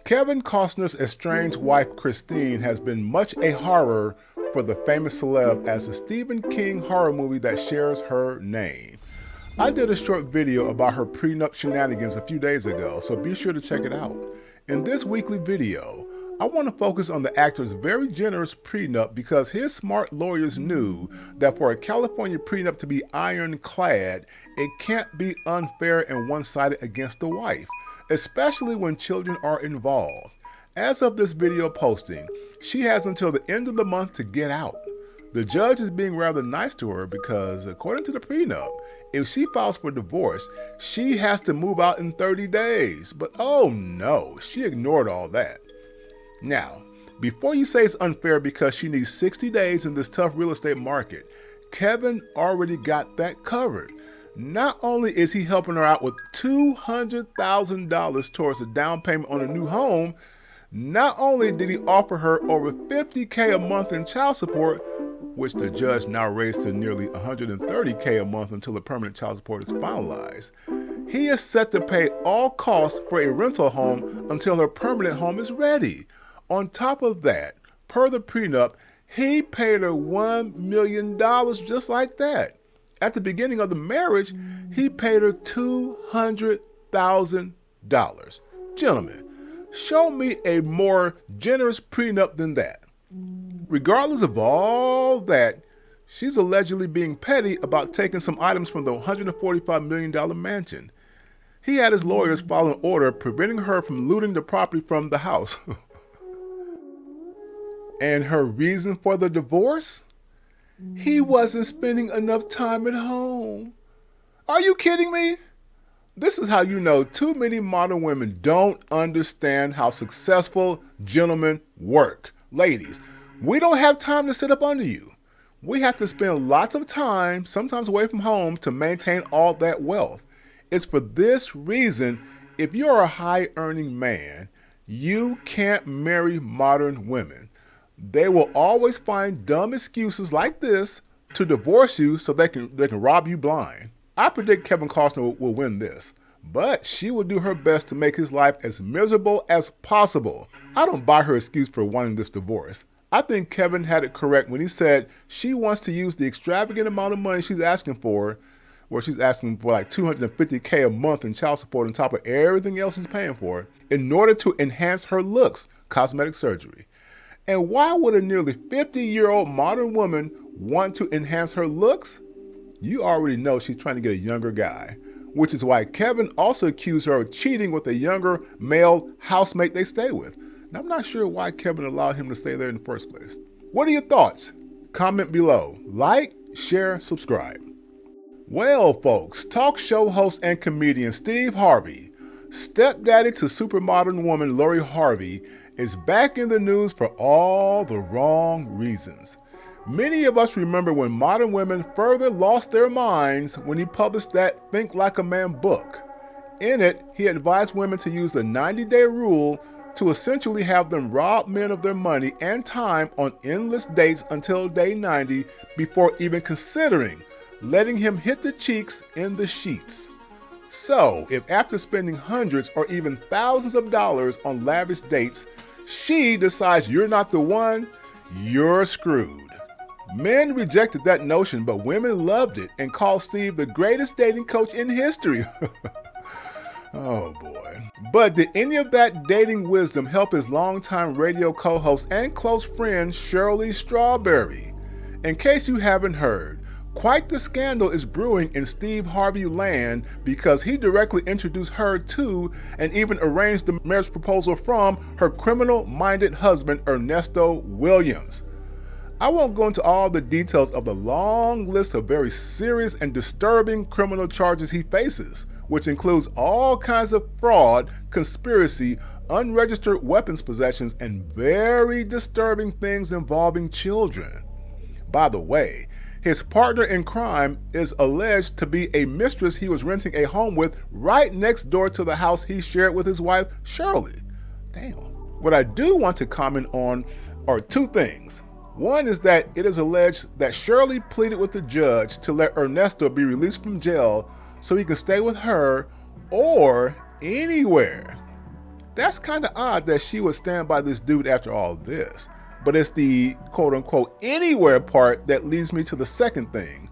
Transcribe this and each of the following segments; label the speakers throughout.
Speaker 1: Kevin Costner's estranged wife Christine has been much a horror for the famous celeb as the Stephen King horror movie that shares her name. I did a short video about her prenup shenanigans a few days ago, so be sure to check it out. In this weekly video, I want to focus on the actor's very generous prenup because his smart lawyers knew that for a California prenup to be ironclad, it can't be unfair and one-sided against the wife, especially when children are involved. As of this video posting, she has until the end of the month to get out. The judge is being rather nice to her because, according to the prenup, if she files for divorce, she has to move out in 30 days. But oh no, she ignored all that. Now, before you say it's unfair because she needs 60 days in this tough real estate market, Kevin already got that covered. Not only is he helping her out with $200,000 towards a down payment on a new home, not only did he offer her over $50K a month in child support, which the judge now raised to nearly $130K a month until the permanent child support is finalized, he is set to pay all costs for a rental home until her permanent home is ready. On top of that, per the prenup, he paid her $1 million just like that. At the beginning of the marriage, he paid her $200,000. Gentlemen, show me a more generous prenup than that. Regardless of all that, she's allegedly being petty about taking some items from the $145 million mansion. He had his lawyers file an order preventing her from looting the property from the house. And her reason for the divorce? He wasn't spending enough time at home. Are you kidding me? This is how you know too many modern women don't understand how successful gentlemen work. Ladies, we don't have time to sit up under you. We have to spend lots of time, sometimes away from home, to maintain all that wealth. It's for this reason, if you're a high-earning man, you can't marry modern women. They will always find dumb excuses like this to divorce you so they can rob you blind. I predict Kevin Costner will win this, but she will do her best to make his life as miserable as possible. I don't buy her excuse for wanting this divorce. I think Kevin had it correct when he said she wants to use the extravagant amount of money she's asking for, where she's asking for like $250K a month in child support on top of everything else he's paying for, in order to enhance her looks, cosmetic surgery. And why would a nearly 50-year-old modern woman want to enhance her looks? You already know she's trying to get a younger guy, which is why Kevin also accused her of cheating with a younger male housemate they stay with. Now, I'm not sure why Kevin allowed him to stay there in the first place. What are your thoughts? Comment below. Like, share, subscribe. Well, folks, talk show host and comedian Steve Harvey, stepdaddy to supermodern woman Lori Harvey, is back in the news for all the wrong reasons. Many of us remember when modern women further lost their minds when he published that Think Like a Man book. In it, he advised women to use the 90-day rule to essentially have them rob men of their money and time on endless dates until day 90 before even considering letting him hit the cheeks in the sheets. So, if after spending hundreds or even thousands of dollars on lavish dates, she decides you're not the one, you're screwed. Men rejected that notion, but women loved it and called Steve the greatest dating coach in history. Oh boy. But did any of that dating wisdom help his longtime radio co-host and close friend Shirley Strawberry? In case you haven't heard, quite the scandal is brewing in Steve Harvey land because he directly introduced her to and even arranged the marriage proposal from her criminal-minded husband Ernesto Williams. I won't go into all the details of the long list of very serious and disturbing criminal charges he faces, which includes all kinds of fraud, conspiracy, unregistered weapons possessions, and very disturbing things involving children. By the way, his partner in crime is alleged to be a mistress he was renting a home with right next door to the house he shared with his wife, Shirley. Damn. What I do want to comment on are two things. One is that it is alleged that Shirley pleaded with the judge to let Ernesto be released from jail so he can stay with her or anywhere. That's kind of odd that she would stand by this dude after all this. But it's the quote-unquote anywhere part that leads me to the second thing.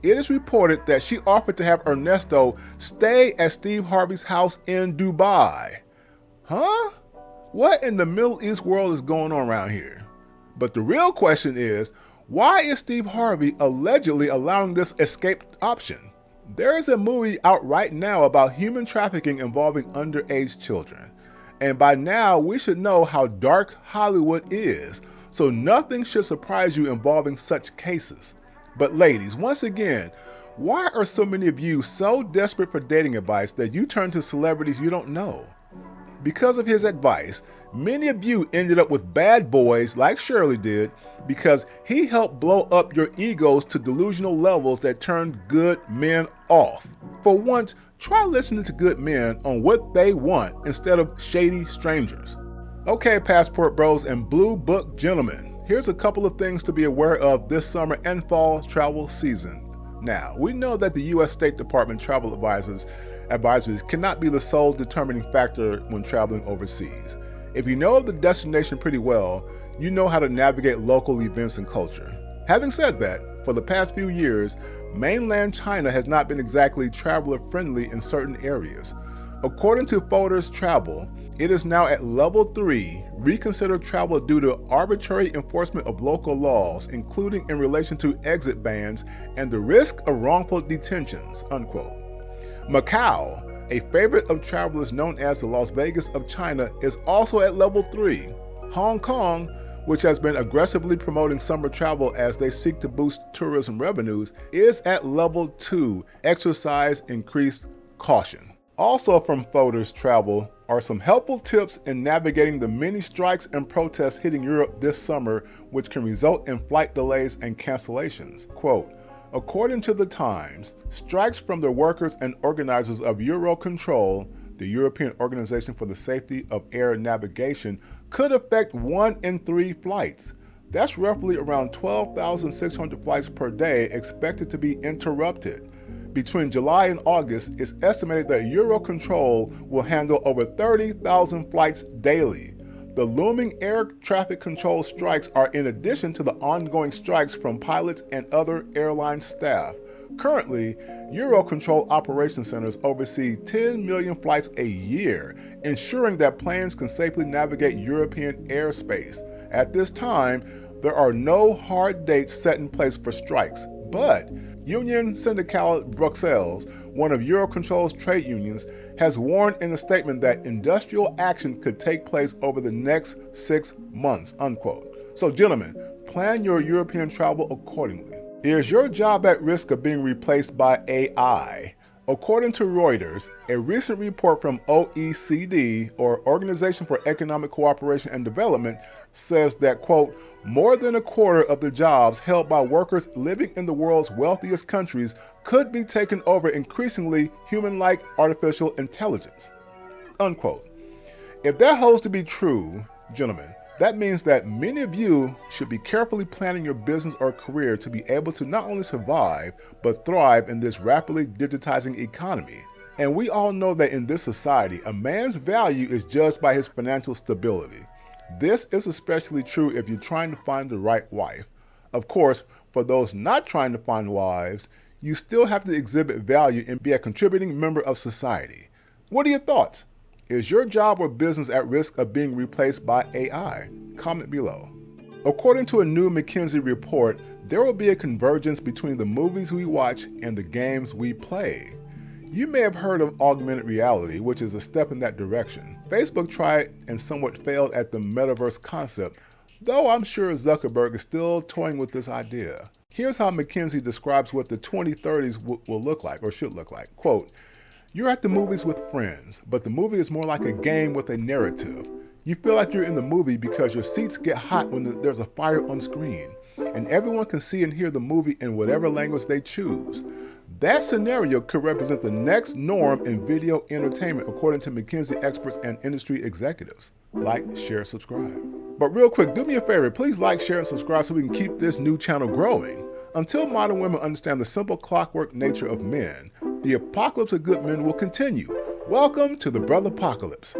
Speaker 1: It is reported that she offered to have Ernesto stay at Steve Harvey's house in Dubai. Huh? What in the Middle East world is going on around here? But the real question is, why is Steve Harvey allegedly allowing this escape option? There is a movie out right now about human trafficking involving underage children. And by now, we should know how dark Hollywood is, so nothing should surprise you involving such cases. But ladies, once again, why are so many of you so desperate for dating advice that you turn to celebrities you don't know? Because of his advice, many of you ended up with bad boys like Shirley did because he helped blow up your egos to delusional levels that turned good men off. For once, try listening to good men on what they want instead of shady strangers. Okay, Passport Bros and Blue Book gentlemen, here's a couple of things to be aware of this summer and fall travel season. Now, we know that the U.S. State Department travel advisories cannot be the sole determining factor when traveling overseas. If you know of the destination pretty well, you know how to navigate local events and culture. Having said that, for the past few years, mainland China has not been exactly traveler-friendly in certain areas. According to Folders Travel, it is now at level 3, reconsider travel due to arbitrary enforcement of local laws, including in relation to exit bans and the risk of wrongful detentions, unquote. Macau, a favorite of travelers known as the Las Vegas of China, is also at level 3. Hong Kong, which has been aggressively promoting summer travel as they seek to boost tourism revenues, is at level 2. Exercise increased caution. Also from Folders Travel are some helpful tips in navigating the many strikes and protests hitting Europe this summer, which can result in flight delays and cancellations. Quote, according to the Times, strikes from the workers and organizers of Eurocontrol, the European Organization for the Safety of Air Navigation, could affect 1 in 3 flights. That's roughly around 12,600 flights per day expected to be interrupted. Between July and August, it's estimated that Eurocontrol will handle over 30,000 flights daily. The looming air traffic control strikes are in addition to the ongoing strikes from pilots and other airline staff. Currently, Eurocontrol operation centers oversee 10 million flights a year, ensuring that planes can safely navigate European airspace. At this time, there are no hard dates set in place for strikes, but Union Syndicale Bruxelles, one of Eurocontrol's trade unions, has warned in a statement that industrial action could take place over the next 6 months, unquote. So gentlemen, plan your European travel accordingly. Is your job at risk of being replaced by AI? According to Reuters, a recent report from OECD, or Organization for Economic Cooperation and Development, says that, quote, more than a quarter of the jobs held by workers living in the world's wealthiest countries could be taken over increasingly human-like artificial intelligence, unquote. If that holds to be true, gentlemen, that means that many of you should be carefully planning your business or career to be able to not only survive, but thrive in this rapidly digitizing economy. And we all know that in this society, a man's value is judged by his financial stability. This is especially true if you're trying to find the right wife. Of course, for those not trying to find wives, you still have to exhibit value and be a contributing member of society. What are your thoughts? Is your job or business at risk of being replaced by AI? Comment below. According to a new McKinsey report, there will be a convergence between the movies we watch and the games we play. You may have heard of augmented reality, which is a step in that direction. Facebook tried and somewhat failed at the metaverse concept, though I'm sure Zuckerberg is still toying with this idea. Here's how McKinsey describes what the 2030s will look like, or should look like. Quote, you're at the movies with friends, but the movie is more like a game with a narrative. You feel like you're in the movie because your seats get hot when there's a fire on screen, and everyone can see and hear the movie in whatever language they choose. That scenario could represent the next norm in video entertainment, according to McKinsey experts and industry executives. Like, share, subscribe. But real quick, do me a favor, please like, share, and subscribe so we can keep this new channel growing. Until modern women understand the simple clockwork nature of men, the apocalypse of good men will continue. Welcome to the Brother Apocalypse.